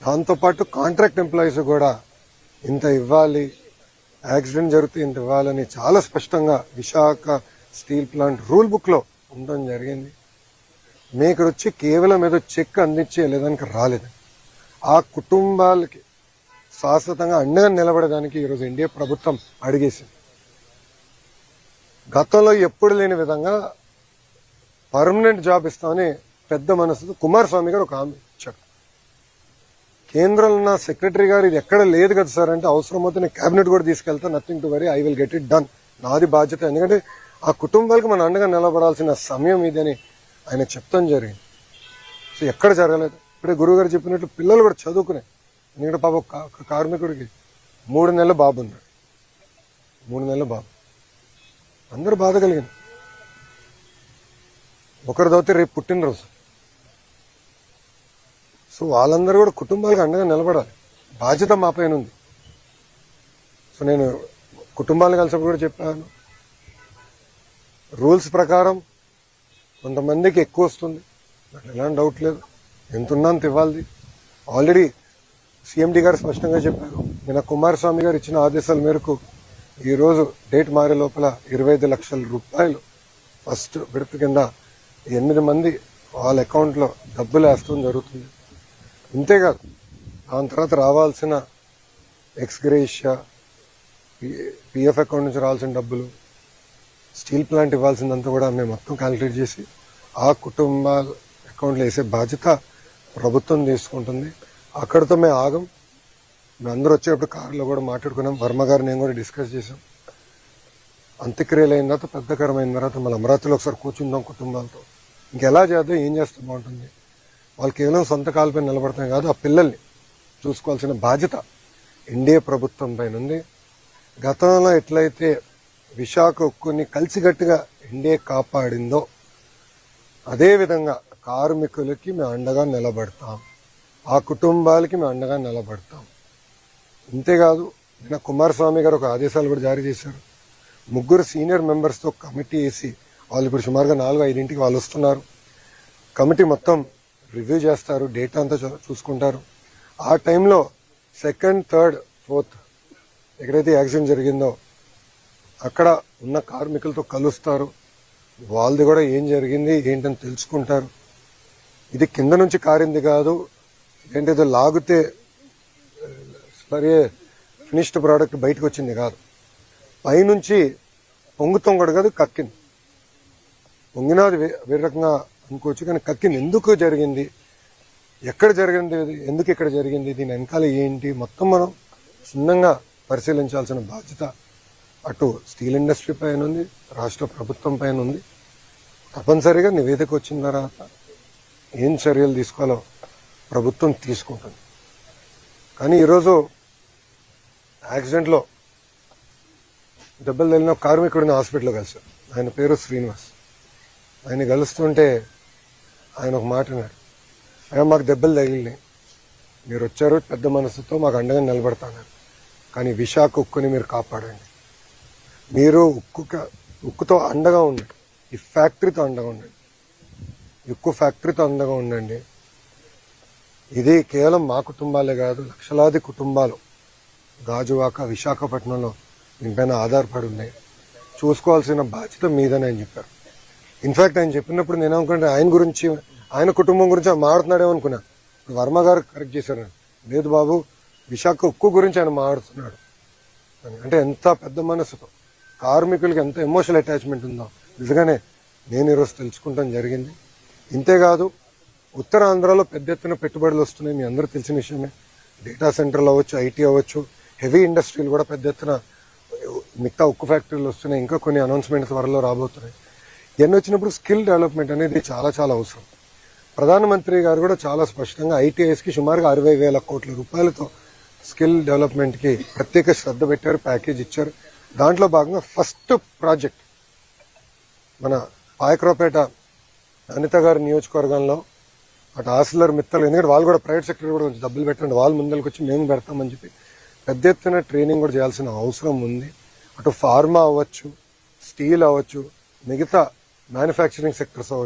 దాంతోపాటు contract employees కూడా ఇంత ఇవ్వాలి, యాక్సిడెంట్ జరిగితే ఇంత ఇవ్వాలని చాలా స్పష్టంగా Visakha steel plant rule book లో ఉండడం జరిగింది. మేము ఇక్కడ వచ్చి కేవలం ఏదో చెక్ అందించే లేదానికి రాలేదు. ఆ కుటుంబాలకి శాశ్వతంగా అండగా నిలబడడానికి ఈరోజు ఎన్డీఏ ప్రభుత్వం అడిగేసింది. గతంలో ఎప్పుడు లేని విధంగా పర్మనెంట్ జాబ్ ఇస్తామని పెద్ద మనసుతో కుమారస్వామి గారు ఒక హామీ ఇచ్చాడు. కేంద్రంలో ఉన్న సెక్రటరీ గారు ఇది ఎక్కడ లేదు కదా సార్ అంటే, అవసరమైతే నేను కేబినెట్ కూడా తీసుకెళ్తా, nothing to worry, I will get it done, నాది బాధ్యత. ఎందుకంటే ఆ కుటుంబాలకు మన అండగా నిలబడాల్సిన సమయం ఇదని ఆయన చెప్తాం జరిగింది. సో ఎక్కడ జరగలేదు. ఇప్పుడే గురువు గారు చెప్పినట్లు పిల్లలు కూడా చదువుకున్నాయి. ఎందుకంటే పాప కార్మికుడికి 3 నెలల బాబు ఉన్నాడు. 3 నెలల బాబు, అందరూ బాధ కలిగింది. ఒకరిదవుతే రేపు పుట్టినరోజు. సో వాళ్ళందరూ కూడా కుటుంబాలకు అండగా నిలబడాలి, బాధ్యత మా పైన ఉంది. సో నేను కుటుంబాలను కలిసినప్పుడు కూడా చెప్పాను, రూల్స్ ప్రకారం కొంతమందికి ఎక్కువ వస్తుంది, నాకు ఎలాంటి డౌట్ లేదు, ఎంతున్నా అంత ఇవ్వాలి. ఆల్రెడీ సీఎండీ గారు స్పష్టంగా చెప్పారు. నిన్న కుమారస్వామి గారు ఇచ్చిన ఆదేశాల మేరకు ఈరోజు డేట్ మారే లోపల 25 లక్షల రూపాయలు ఫస్ట్ విడత కింద 8 మంది వాళ్ళ అకౌంట్లో డబ్బులు వేస్తూ జరుగుతుంది. ఇంతేకాదు దాని తర్వాత రావాల్సిన ఎక్స్గ్రేషియా, పిఎఫ్ అకౌంట్ నుంచి రావాల్సిన డబ్బులు, స్టీల్ ప్లాంట్ ఇవ్వాల్సిందంతా కూడా మేము మొత్తం క్యాలిక్యులేట్ చేసి ఆ కుటుంబాల అకౌంట్లో వేసే బాధ్యత ప్రభుత్వం తీసుకుంటుంది. అక్కడితో మేము ఆగం. మేము అందరూ వచ్చేటప్పుడు కారులో కూడా మాట్లాడుకున్నాం. వర్మ గారు నేను కూడా డిస్కస్ చేసాం. అంత్యక్రియలు అయిన తర్వాత, పెద్దకరమైన తర్వాత మళ్ళీ అమరావతిలో ఒకసారి కూర్చుందాం కుటుంబాలతో. ఇంకెలా చేద్దాం, ఏం చేస్తే బాగుంటుంది. వాళ్ళు కేవలం సొంత కాలపై నిలబడతాం కాదు, ఆ పిల్లల్ని చూసుకోవాల్సిన బాధ్యత ఎన్డీఏ ప్రభుత్వం పైన ఉంది. గతంలో ఎట్లయితే విశాఖ ఉక్కుని కలిసికట్టుగా ఎన్డీఏ కాపాడిందో అదేవిధంగా కార్మికులకి మేము అండగా నిలబడతాం, ఆ కుటుంబాలకి మేము అండగా నిలబడతాం. ఇంతేకాదు నిన్న కుమారస్వామి గారు ఒక ఆదేశాలు కూడా జారీ చేశారు. 3 సీనియర్ మెంబర్స్తో కమిటీ వేసి, వాళ్ళు ఇప్పుడు సుమారుగా 4-5 వాళ్ళు వస్తున్నారు. కమిటీ మొత్తం రివ్యూ చేస్తారు, డేటా అంతా చూసుకుంటారు. ఆ టైంలో 2nd, 3rd, 4th ఎక్కడైతే యాక్సిడెంట్ జరిగిందో అక్కడ ఉన్న కార్మికులతో కలుస్తారు. వాళ్ళది కూడా ఏం జరిగింది ఏంటని తెలుసుకుంటారు. ఇది కింద నుంచి కారింది కాదు, ఏంటేదో లాగితే సరే ఫినిష్డ్ ప్రోడక్ట్ బయటకు వచ్చింది కాదు, పైనుంచి పొంగుతాం కూడా కాదు, కక్కింది. పొంగినది వేరే రకంగా అనుకోవచ్చు, కానీ కక్కింది. ఎందుకు జరిగింది, ఎక్కడ జరిగింది, ఎందుకు ఇక్కడ జరిగింది, దీని వెనకాల ఏంటి, మొత్తం మనం క్షుణ్ణంగా పరిశీలించాల్సిన బాధ్యత అటు స్టీల్ ఇండస్ట్రీ పైన ఉంది, రాష్ట్ర ప్రభుత్వం పైన ఉంది. తప్పనిసరిగా నివేదిక వచ్చిన తర్వాత ఏం చర్యలు తీసుకోవాలో ప్రభుత్వం తీసుకుంటుంది. కానీ ఈరోజు యాక్సిడెంట్లో దెబ్బలు తగిలిన కార్మికుడిని హాస్పిటల్లో కలిశారు. ఆయన పేరు శ్రీనివాస్. ఆయన కలుస్తుంటే ఆయన ఒక మాట అన్నాడు, అయ్యా మాకు దెబ్బలు తగిలినాయి, మీరు వచ్చారు పెద్ద మనసుతో మాకు అండగా నిలబడతాను, కానీ విశాఖ ఉక్కుని మీరు కాపాడండి. మీరు ఉక్కుతో అండగా ఉండండి, ఈ ఫ్యాక్టరీతో అండగా ఉండండి, ఉక్కు ఫ్యాక్టరీతో అండగా ఉండండి. ఇది కేవలం మా కుటుంబాలే కాదు, లక్షలాది కుటుంబాలు గాజువాక, విశాఖపట్నంలో దీనిపైన ఆధారపడి ఉన్నాయి. చూసుకోవాల్సిన బాధ్యత మీదని ఆయన చెప్పారు. ఇన్ఫాక్ట్ ఆయన చెప్పినప్పుడు నేను అనుకుంటే ఆయన గురించి, ఆయన కుటుంబం గురించి ఆయన మాట్లాడుతున్నాడేమో అనుకున్నా. వర్మ గారు కరెక్ట్ చేశారు, లేదు బాబు విశాఖ ఉక్కు గురించి ఆయన మాట్లాడుతున్నాడు అంటే ఎంత పెద్ద మనసుతో, కార్మికులకి ఎంత ఎమోషనల్ అటాచ్మెంట్ ఉందో నిజంగానే నేను ఈరోజు తెలుసుకుంటాం జరిగింది. ఇంతేకాదు ఉత్తరాంధ్రలో పెద్ద ఎత్తున పెట్టుబడులు వస్తున్నాయి, మీ అందరూ తెలిసిన విషయమే. డేటా సెంటర్లు అవ్వచ్చు, ఐటీ అవ్వచ్చు, హెవీ ఇండస్ట్రీలు కూడా పెద్ద ఎత్తున, మిగతా ఉక్కు ఫ్యాక్టరీలు వస్తున్నాయి, ఇంకా కొన్ని అనౌన్స్మెంట్స్ త్వరలో రాబోతున్నాయి. ఇవన్నీ వచ్చినప్పుడు స్కిల్ డెవలప్మెంట్ అనేది చాలా చాలా అవసరం. ప్రధానమంత్రి గారు కూడా చాలా స్పష్టంగా ఐటీఐస్కి సుమారుగా 60,000 కోట్ల రూపాయలతో స్కిల్ డెవలప్మెంట్కి ప్రత్యేక శ్రద్ధ పెట్టారు, ప్యాకేజ్ ఇచ్చారు. దాంట్లో భాగంగా ఫస్ట్ ప్రాజెక్ట్ మన పాయకరావుపేట అనిత గారి నియోజకవర్గంలో అటు ఆసిలర్ మిత్తలు, ఎందుకంటే వాళ్ళు కూడా ప్రైవేట్ సెక్టర్ కూడా కొంచెం డబ్బులు పెట్టండి, వాళ్ళు ముందరికి వచ్చి మేము పెడతామని చెప్పి పెద్ద ఎత్తున ట్రైనింగ్ కూడా చేయాల్సిన అవసరం ఉంది. అటు ఫార్మా అవ్వచ్చు, స్టీల్ అవ్వచ్చు, మిగతా మ్యానుఫ్యాక్చరింగ్ సెక్టర్స్ అవ్వచ్చు.